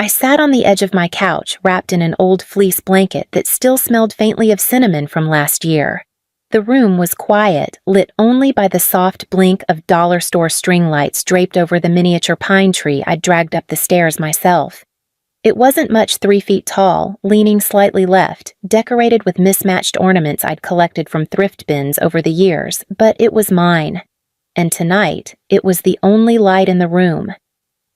I sat on the edge of my couch, wrapped in an old fleece blanket that still smelled faintly of cinnamon from last year. The room was quiet, lit only by the soft blink of dollar store string lights draped over the miniature pine tree I'd dragged up the stairs myself. It wasn't much 3 feet tall, leaning slightly left, decorated with mismatched ornaments I'd collected from thrift bins over the years, but it was mine. And tonight, it was the only light in the room.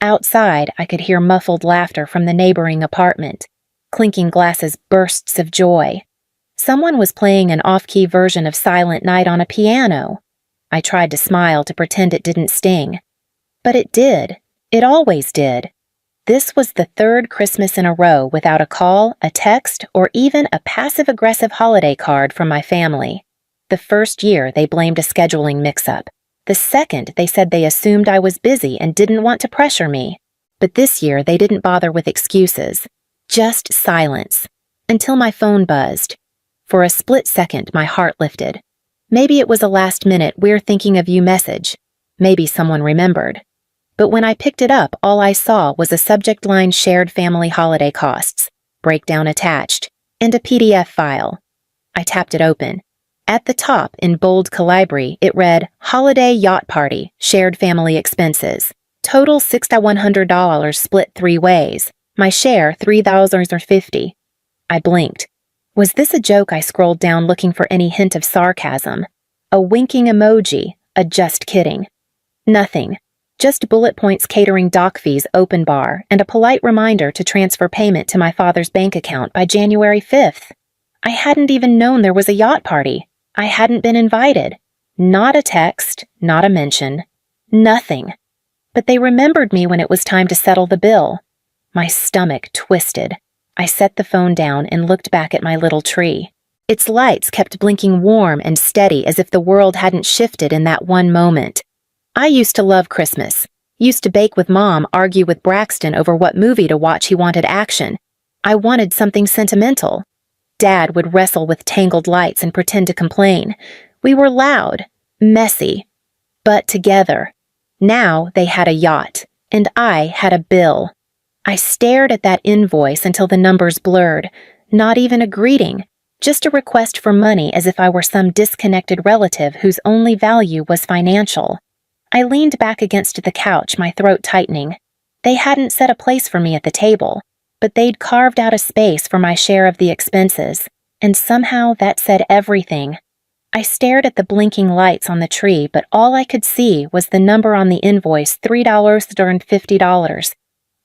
Outside, I could hear muffled laughter from the neighboring apartment. Clinking glasses, bursts of joy. Someone was playing an off-key version of Silent Night on a piano. I tried to smile to pretend it didn't sting. But it did. It always did. This was the 3rd Christmas in a row without a call, a text, or even a passive-aggressive holiday card from my family. The first year, they blamed a scheduling mix-up. The second, they said they assumed I was busy and didn't want to pressure me. But this year, they didn't bother with excuses. Just silence. Until my phone buzzed. For a split second, my heart lifted. Maybe it was a last-minute "we're thinking of you" message. Maybe someone remembered. But when I picked it up, all I saw was a subject line "Shared Family Holiday Costs," breakdown attached, and a PDF file. I tapped it open. At the top, in bold calibri, it read, "Holiday Yacht Party, Shared Family Expenses. Total $6,100 split 3 ways. My share $3,050. I blinked. Was this a joke? I scrolled down looking for any hint of sarcasm. A winking emoji, a "just kidding." Nothing. Just bullet points catering dock fees open bar and a polite reminder to transfer payment to my father's bank account by January 5th. I hadn't even known there was a yacht party. I hadn't been invited. Not a text, not a mention. Nothing. But they remembered me when it was time to settle the bill. My stomach twisted. I set the phone down and looked back at my little tree. Its lights kept blinking warm and steady as if the world hadn't shifted in that one moment. I used to love Christmas. Used to bake with Mom, argue with Braxton over what movie to watch. He wanted action. I wanted something sentimental. Dad would wrestle with tangled lights and pretend to complain. We were loud, messy, but together. Now they had a yacht, and I had a bill. I stared at that invoice until the numbers blurred. Not even a greeting, just a request for money as if I were some disconnected relative whose only value was financial. I leaned back against the couch, my throat tightening. They hadn't set a place for me at the table, but they'd carved out a space for my share of the expenses, and somehow that said everything. I stared at the blinking lights on the tree, but all I could see was the number on the invoice, $3,050.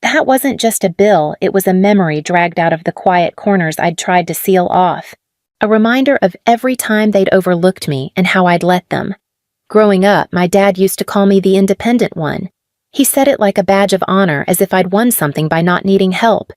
That wasn't just a bill, it was a memory dragged out of the quiet corners I'd tried to seal off. A reminder of every time they'd overlooked me and how I'd let them. Growing up, my dad used to call me the independent one. He said it like a badge of honor, as if I'd won something by not needing help.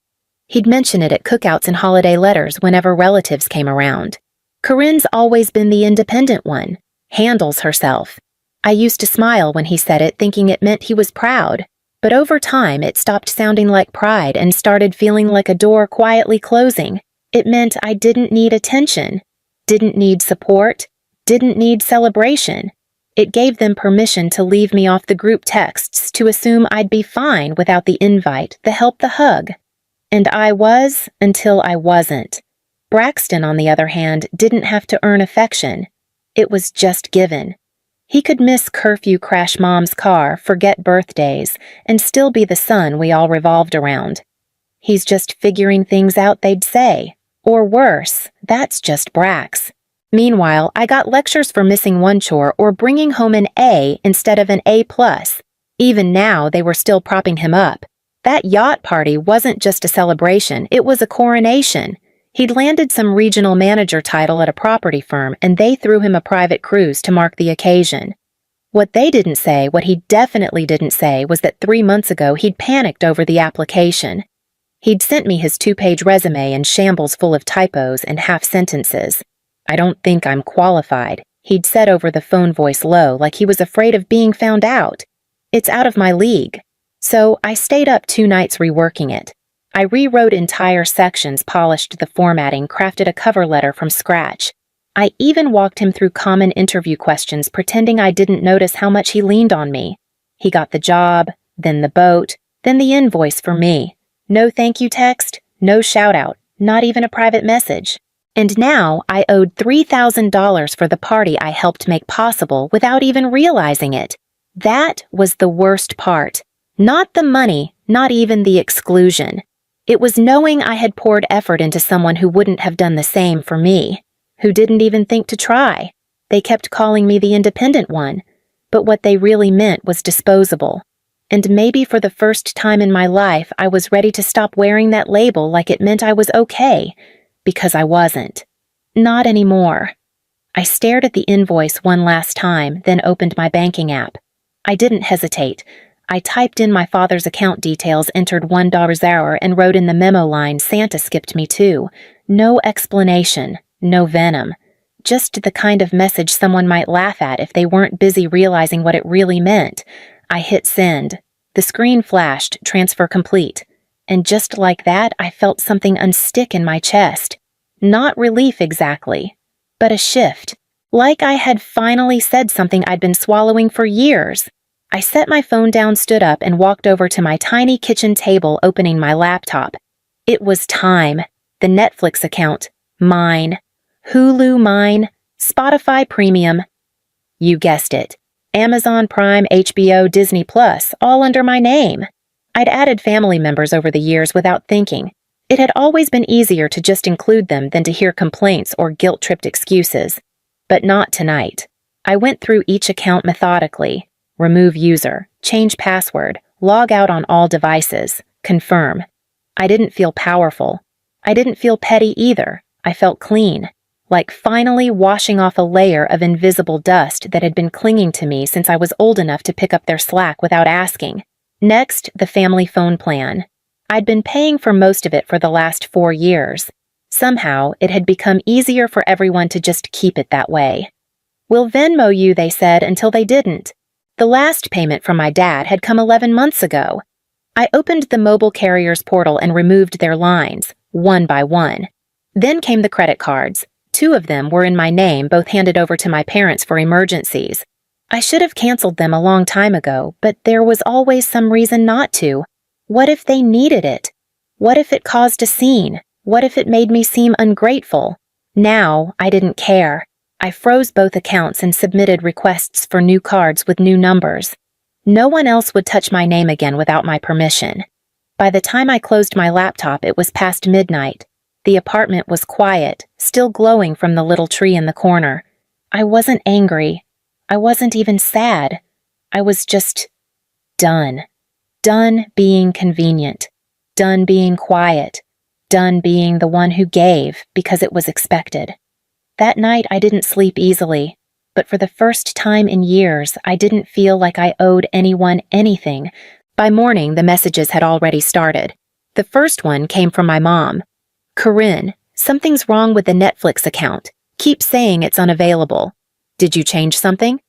He'd mention it at cookouts and holiday letters whenever relatives came around. "Corinne's always been the independent one. Handles herself." I used to smile when he said it, thinking it meant he was proud. But over time, it stopped sounding like pride and started feeling like a door quietly closing. It meant I didn't need attention, didn't need support, didn't need celebration. It gave them permission to leave me off the group texts, to assume I'd be fine without the invite, the help, the hug. And I was, until I wasn't. Braxton, on the other hand, didn't have to earn affection. It was just given. He could miss curfew crash Mom's car, forget birthdays, and still be the son we all revolved around. He's just figuring things out, they'd say. Or worse, that's just Brax. Meanwhile, I got lectures for missing one chore or bringing home an A instead of an A+. Even now, they were still propping him up. That yacht party wasn't just a celebration, it was a coronation. He'd landed some regional manager title at a property firm, and they threw him a private cruise to mark the occasion. What they didn't say, what he definitely didn't say, was that 3 months ago he'd panicked over the application. He'd sent me his 2-page resume in shambles full of typos and half-sentences. "I don't think I'm qualified," he'd said over the phone, voice low, like he was afraid of being found out. "It's out of my league." So I stayed up 2 nights reworking it. I rewrote entire sections, polished the formatting, crafted a cover letter from scratch. I even walked him through common interview questions, pretending I didn't notice how much he leaned on me. He got the job, then the boat, then the invoice for me. No thank you text, no shout out, not even a private message. And now I owed $3,000 for the party I helped make possible without even realizing it. That was the worst part. Not the money, not even the exclusion. It was knowing I had poured effort into someone who wouldn't have done the same for me, who didn't even think to try. They kept calling me the independent one, but what they really meant was disposable. And maybe for the first time in my life, I was ready to stop wearing that label like it meant I was okay, because I wasn't. Not anymore. I stared at the invoice one last time, then opened my banking app. I didn't hesitate. I typed in my father's account details, entered $1 an hour, and wrote in the memo line, "Santa skipped me too." No explanation, no venom. Just the kind of message someone might laugh at if they weren't busy realizing what it really meant. I hit send. The screen flashed, transfer complete. And just like that, I felt something unstick in my chest. Not relief exactly, but a shift. Like I had finally said something I'd been swallowing for years. I set my phone down, stood up, and walked over to my tiny kitchen table, opening my laptop. It was time. The Netflix account, mine. Hulu, mine. Spotify Premium. You guessed it. Amazon Prime, HBO, Disney Plus, all under my name. I'd added family members over the years without thinking. It had always been easier to just include them than to hear complaints or guilt-tripped excuses. But not tonight. I went through each account methodically. Remove user, change password, log out on all devices, confirm. I didn't feel powerful. I didn't feel petty either. I felt clean, like finally washing off a layer of invisible dust that had been clinging to me since I was old enough to pick up their slack without asking. Next, the family phone plan. I'd been paying for most of it for the last 4 years. Somehow, it had become easier for everyone to just keep it that way. "We'll Venmo you," they said, until they didn't. The last payment from my dad had come 11 months ago. I opened the mobile carrier's portal and removed their lines, one by one. Then came the credit cards. 2 of them were in my name, both handed over to my parents for emergencies. I should have canceled them a long time ago, but there was always some reason not to. What if they needed it? What if it caused a scene? What if it made me seem ungrateful? Now, I didn't care. I froze both accounts and submitted requests for new cards with new numbers. No one else would touch my name again without my permission. By the time I closed my laptop, it was past midnight. The apartment was quiet, still glowing from the little tree in the corner. I wasn't angry. I wasn't even sad. I was just done. Done being convenient. Done being quiet. Done being the one who gave because it was expected. That night I didn't sleep easily, but for the first time in years I didn't feel like I owed anyone anything. By morning the messages had already started. The first one came from my mom. "Corinne, something's wrong with the Netflix account. Keep saying it's unavailable. Did you change something?"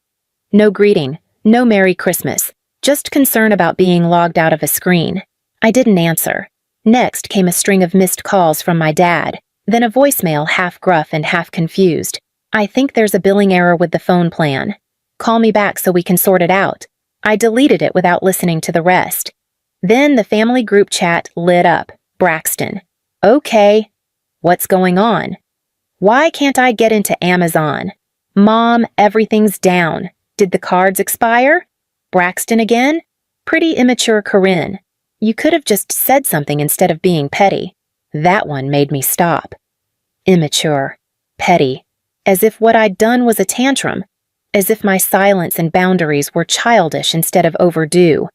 No greeting, no Merry Christmas, just concern about being logged out of a screen. I didn't answer. Next came a string of missed calls from my dad. Then a voicemail, half gruff and half confused. "I think there's a billing error with the phone plan. Call me back so we can sort it out." I deleted it without listening to the rest. Then the family group chat lit up. Braxton. "Okay. What's going on? Why can't I get into Amazon? Mom, everything's down. Did the cards expire? Braxton again? Pretty immature Corinne. You could have just said something instead of being petty." That one made me stop. Immature. Petty. As if what I'd done was a tantrum. As if my silence and boundaries were childish instead of overdue.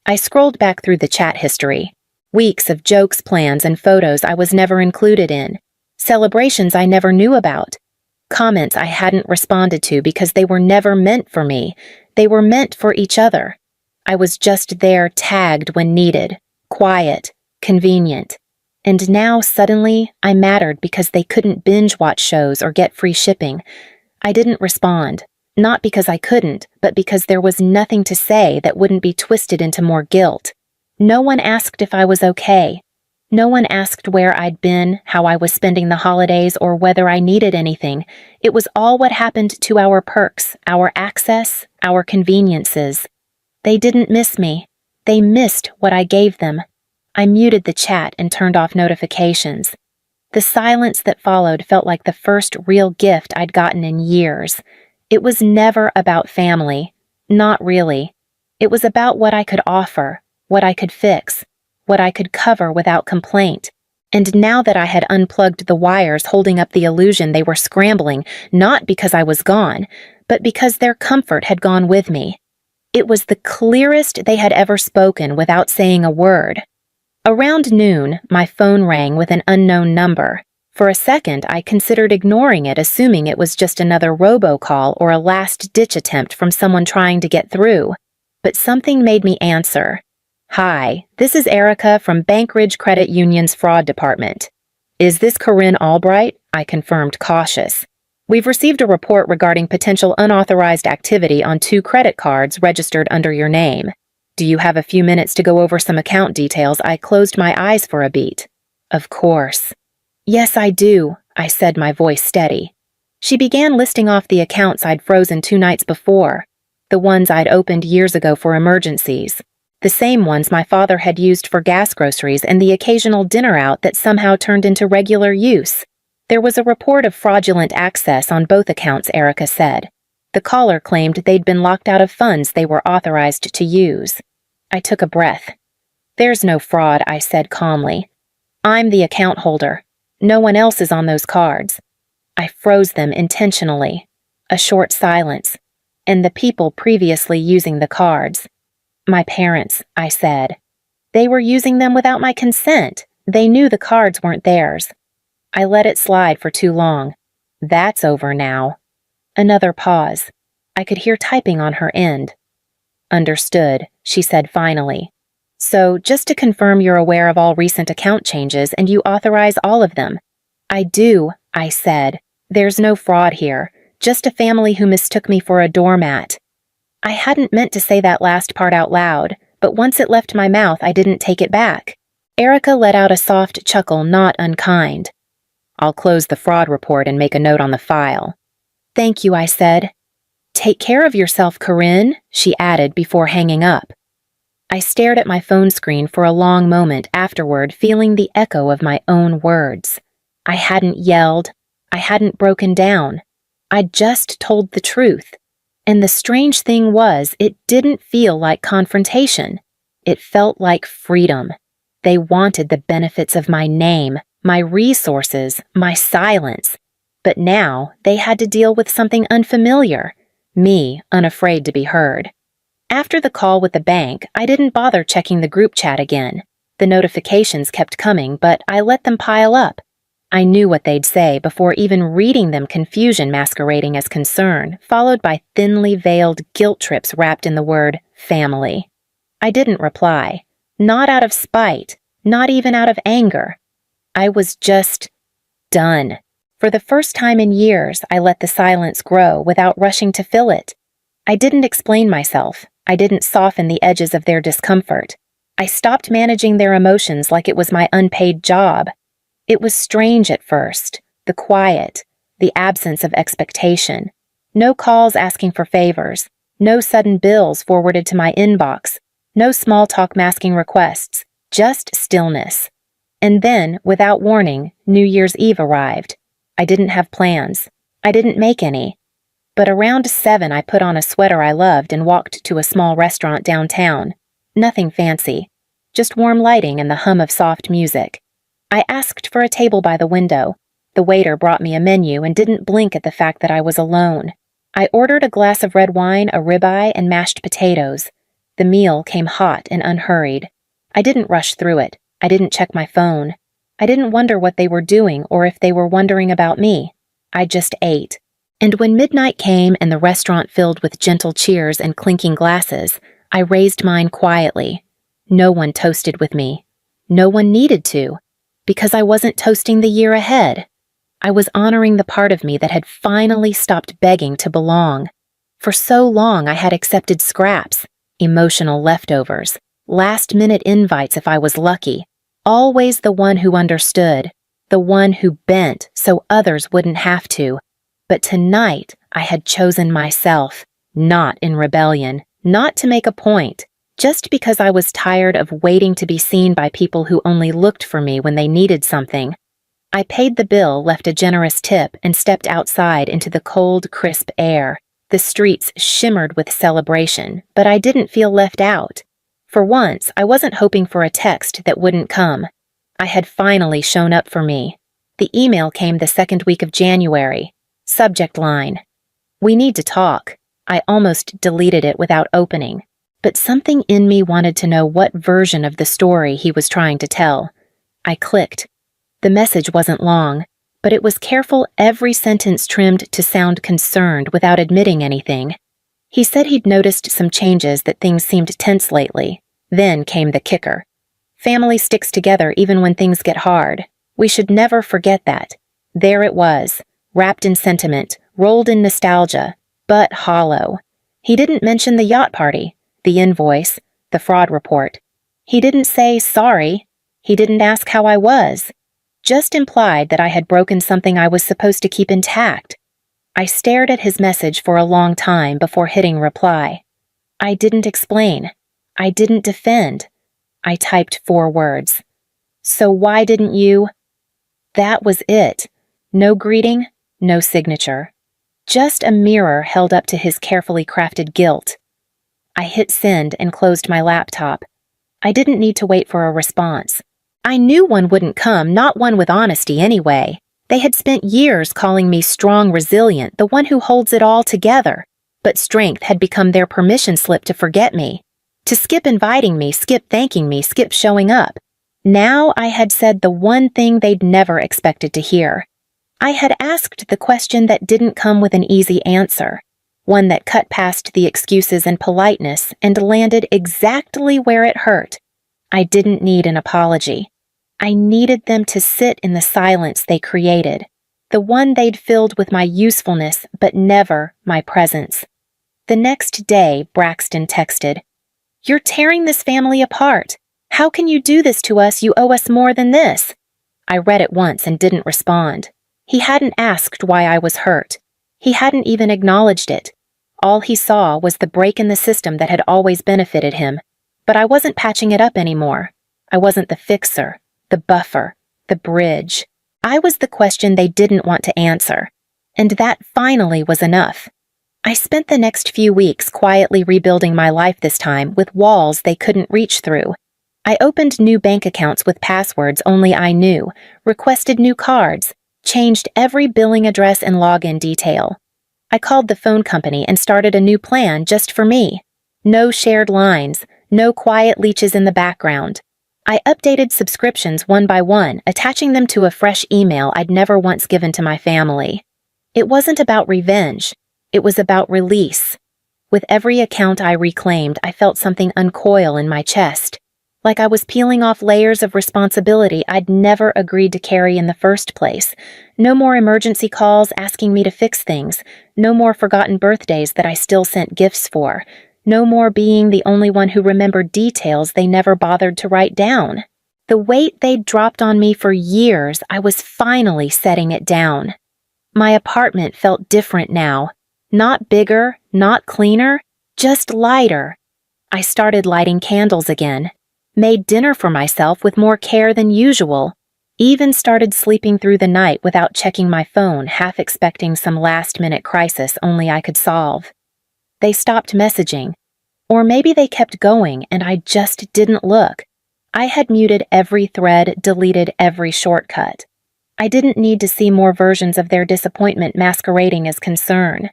I scrolled back through the chat history. Weeks of jokes, plans, and photos I was never included in. Celebrations I never knew about. Comments I hadn't responded to because they were never meant for me. They were meant for each other. I was just there, tagged when needed. Quiet. Convenient. And now, suddenly, I mattered because they couldn't binge-watch shows or get free shipping. I didn't respond. Not because I couldn't, but because there was nothing to say that wouldn't be twisted into more guilt. No one asked if I was okay. No one asked where I'd been, how I was spending the holidays, or whether I needed anything. It was all what happened to our perks, our access, our conveniences. They didn't miss me. They missed what I gave them. I muted the chat and turned off notifications. The silence that followed felt like the first real gift I'd gotten in years. It was never about family. Not really. It was about what I could offer, what I could fix, what I could cover without complaint. And now that I had unplugged the wires holding up the illusion, they were scrambling, not because I was gone, but because their comfort had gone with me. It was the clearest they had ever spoken without saying a word. Around noon, my phone rang with an unknown number. For a second, I considered ignoring it, assuming it was just another robocall or a last-ditch attempt from someone trying to get through. But something made me answer. "Hi, this is Erica from Bank Ridge Credit Union's fraud department." "Is this Corinne Albright?" I confirmed, cautious. "We've received a report regarding potential unauthorized activity on 2 credit cards registered under your name. Do you have a few minutes to go over some account details?" I closed my eyes for a beat. "Of course." "Yes, I do," I said, my voice steady. She began listing off the accounts I'd frozen 2 nights before, the ones I'd opened years ago for emergencies, the same ones my father had used for gas groceries and the occasional dinner out that somehow turned into regular use. There was a report of fraudulent access on both accounts, Erica said. The caller claimed they'd been locked out of funds they were authorized to use. I took a breath. "There's no fraud," I said calmly. "I'm the account holder. No one else is on those cards." I froze them intentionally. A short silence. "And the people previously using the cards?" "My parents," I said. "They were using them without my consent. They knew the cards weren't theirs." I let it slide for too long. "That's over now." Another pause. I could hear typing on her end. "Understood," she said finally. "So, just to confirm, you're aware of all recent account changes and you authorize all of them." "I do," I said. "There's no fraud here, just a family who mistook me for a doormat." I hadn't meant to say that last part out loud, but once it left my mouth, I didn't take it back. Erica let out a soft chuckle, not unkind. "I'll close the fraud report and make a note on the file." "Thank you," I said. "Take care of yourself, Corinne," she added before hanging up. I stared at my phone screen for a long moment afterward, feeling the echo of my own words. I hadn't yelled. I hadn't broken down. I'd just told the truth. And the strange thing was, it didn't feel like confrontation. It felt like freedom. They wanted the benefits of my name, my resources, my silence. But now they had to deal with something unfamiliar, me unafraid to be heard. After the call with the bank, I didn't bother checking the group chat again. The notifications kept coming, but I let them pile up. I knew what they'd say before even reading them, confusion masquerading as concern, followed by thinly veiled guilt trips wrapped in the word family. I didn't reply. Not out of spite, not even out of anger. I was just done. For the first time in years, I let the silence grow without rushing to fill it. I didn't explain myself. I didn't soften the edges of their discomfort. I stopped managing their emotions like it was my unpaid job. It was strange at first, the quiet, the absence of expectation. No calls asking for favors, no sudden bills forwarded to my inbox, no small talk masking requests, just stillness. And then, without warning, New Year's Eve arrived. I didn't have plans. I didn't make any. But around 7, I put on a sweater I loved and walked to a small restaurant downtown. Nothing fancy, just warm lighting and the hum of soft music. I asked for a table by the window. The waiter brought me a menu and didn't blink at the fact that I was alone. I ordered a glass of red wine, a ribeye, and mashed potatoes. The meal came hot and unhurried. I didn't rush through it. I didn't check my phone. I didn't wonder what they were doing or if they were wondering about me. I just ate. And when midnight came and the restaurant filled with gentle cheers and clinking glasses, I raised mine quietly. No one toasted with me. No one needed to, because I wasn't toasting the year ahead. I was honoring the part of me that had finally stopped begging to belong. For so long I had accepted scraps, emotional leftovers, last-minute invites if I was lucky, always the one who understood, the one who bent so others wouldn't have to. But tonight I had chosen myself, not in rebellion, not to make a point, Just because I was tired of waiting to be seen by people who only looked for me when they needed something. I paid the bill, left a generous tip, and stepped outside into the cold, crisp air. The streets shimmered with celebration, but I didn't feel left out. For once, I wasn't hoping for a text that wouldn't come. I had finally shown up for me. The email came the second week of January. Subject line: "We need to talk." I almost deleted it without opening, but something in me wanted to know what version of the story he was trying to tell. I clicked. The message wasn't long, but it was careful, every sentence trimmed to sound concerned without admitting anything. He said he'd noticed some changes, that things seemed tense lately. Then came the kicker. Family sticks together even when things get hard. We should never forget that. There it was, wrapped in sentiment, rolled in nostalgia, but hollow. He didn't mention the yacht party, the invoice, the fraud report. He didn't say sorry. He didn't ask how I was. Just implied that I had broken something I was supposed to keep intact. I stared at his message for a long time before hitting reply. I didn't explain. I didn't defend. I typed 4 words. "So why didn't you?" That was it. No greeting, no signature. Just a mirror held up to his carefully crafted guilt. I hit send and closed my laptop. I didn't need to wait for a response. I knew one wouldn't come, not one with honesty anyway. They had spent years calling me strong, resilient, the one who holds it all together. But strength had become their permission slip to forget me. To skip inviting me, skip thanking me, skip showing up. Now I had said the one thing they'd never expected to hear. I had asked the question that didn't come with an easy answer. One that cut past the excuses and politeness and landed exactly where it hurt. I didn't need an apology. I needed them to sit in the silence they created, the one they'd filled with my usefulness but never my presence. The next day, Braxton texted, "You're tearing this family apart. How can you do this to us? You owe us more than this." I read it once and didn't respond. He hadn't asked why I was hurt. He hadn't even acknowledged it. All he saw was the break in the system that had always benefited him. But I wasn't patching it up anymore. I wasn't the fixer, the buffer, the bridge. I was the question they didn't want to answer. And that finally was enough. I spent the next few weeks quietly rebuilding my life, this time with walls they couldn't reach through. I opened new bank accounts with passwords only I knew, requested new cards, changed every billing address and login detail. I called the phone company and started a new plan just for me. No shared lines, no quiet leeches in the background. I updated subscriptions one by one, attaching them to a fresh email I'd never once given to my family. It wasn't about revenge. It was about release. With every account I reclaimed, I felt something uncoil in my chest, like I was peeling off layers of responsibility I'd never agreed to carry in the first place. No more emergency calls asking me to fix things. No more forgotten birthdays that I still sent gifts for. No more being the only one who remembered details they never bothered to write down. The weight they'd dropped on me for years, I was finally setting it down. My apartment felt different now. Not bigger, not cleaner, just lighter. I started lighting candles again. Made dinner for myself with more care than usual. Even started sleeping through the night without checking my phone, half expecting some last-minute crisis only I could solve. They stopped messaging. Or maybe they kept going and I just didn't look. I had muted every thread, deleted every shortcut. I didn't need to see more versions of their disappointment masquerading as concern.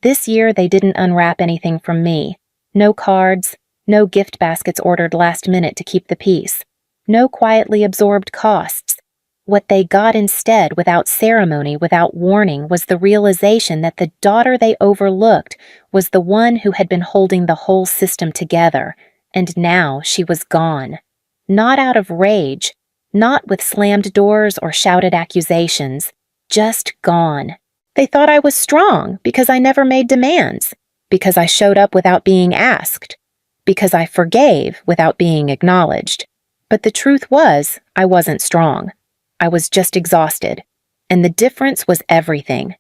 This year they didn't unwrap anything from me. No cards, no gift baskets ordered last minute to keep the peace. No quietly absorbed costs. What they got instead, without ceremony, without warning, was the realization that the daughter they overlooked was the one who had been holding the whole system together, and now she was gone. Not out of rage, not with slammed doors or shouted accusations, just gone. They thought I was strong because I never made demands, because I showed up without being asked, because I forgave without being acknowledged. But the truth was, I wasn't strong. I was just exhausted, and the difference was everything.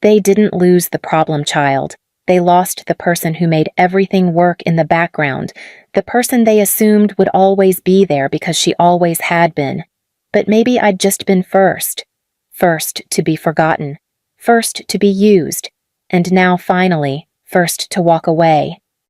They didn't lose the problem child. They lost the person who made everything work in the background, the person they assumed would always be there because she always had been. But maybe I'd just been first. First to be forgotten. First to be used. And now finally, first to walk away.